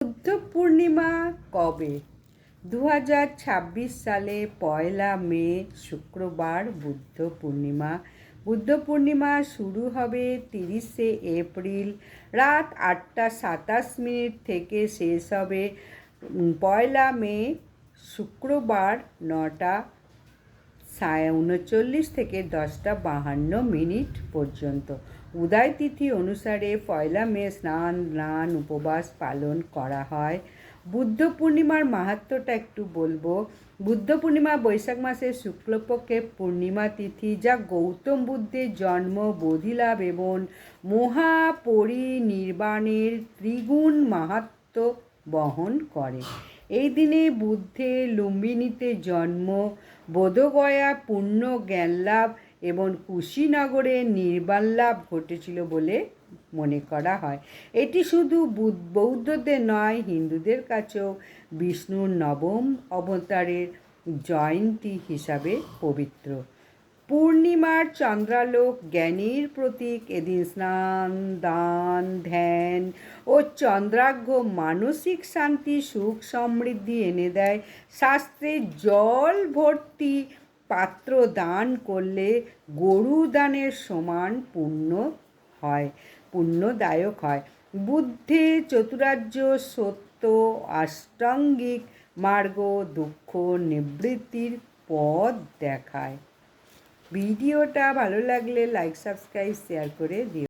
বুদ্ধ পূর্ণিমা কবে? 2026 সালে 1 মে শুক্রবার বুদ্ধ পূর্ণিমা। বুদ্ধ পূর্ণিমা শুরু হবে 30 এপ্রিল রাত 8টা 27 মিনিট থেকে শেষ হবে 1 মে শুক্রবার 9টা 39 থেকে 10টা 52 মিনিট পর্যন্ত। উদয় তিথি অনুসারে 1 মে স্নান উপবাস পালন করা হয়। বুদ্ধ পূর্ণিমার মাহাত্ম্যটা একটু বলবো। বুদ্ধ পূর্ণিমা বৈশাখ মাসের শুক্লপক্ষের পূর্ণিমা তিথি, যা গৌতম বুদ্ধের জন্ম, বোধিলাভ এবং মহাপরিনির্বাণের ত্রিগুণ মাহাত্ম্য বহন করে। এই দিনে বুদ্ধের লুম্বিনীতে জন্ম, বোধগয়া পূর্ণ জ্ঞানলাভ এবং কুশীনগরে নির্বাণলাভ ঘটেছিল বলে মনে করা হয়। এটি শুধু বৌদ্ধদের নয়, হিন্দুদের কাছেও বিষ্ণুর নবম অবতারের জয়ন্তী হিসাবে পবিত্র। পূর্ণিমার চন্দ্রালোক জ্ঞানের প্রতীক। এদিন স্নান, দান, ধ্যান ও চন্দ্রার্ঘ্য মানসিক শান্তি, সুখ, সমৃদ্ধি এনে দেয়। শাস্ত্রে জল ভর্তি পাত্র দান করলে গরু দানের সমান পুণ্যদায়ক হয়। বুদ্ধের চতুরার্য সত্য, অষ্টাঙ্গিক মার্গ, দুঃখ নিবৃত্তির পথ দেখায়। ভিডিওটা ভালো লাগলে লাইক, সাবস্ক্রাইব, শেয়ার করে দিও।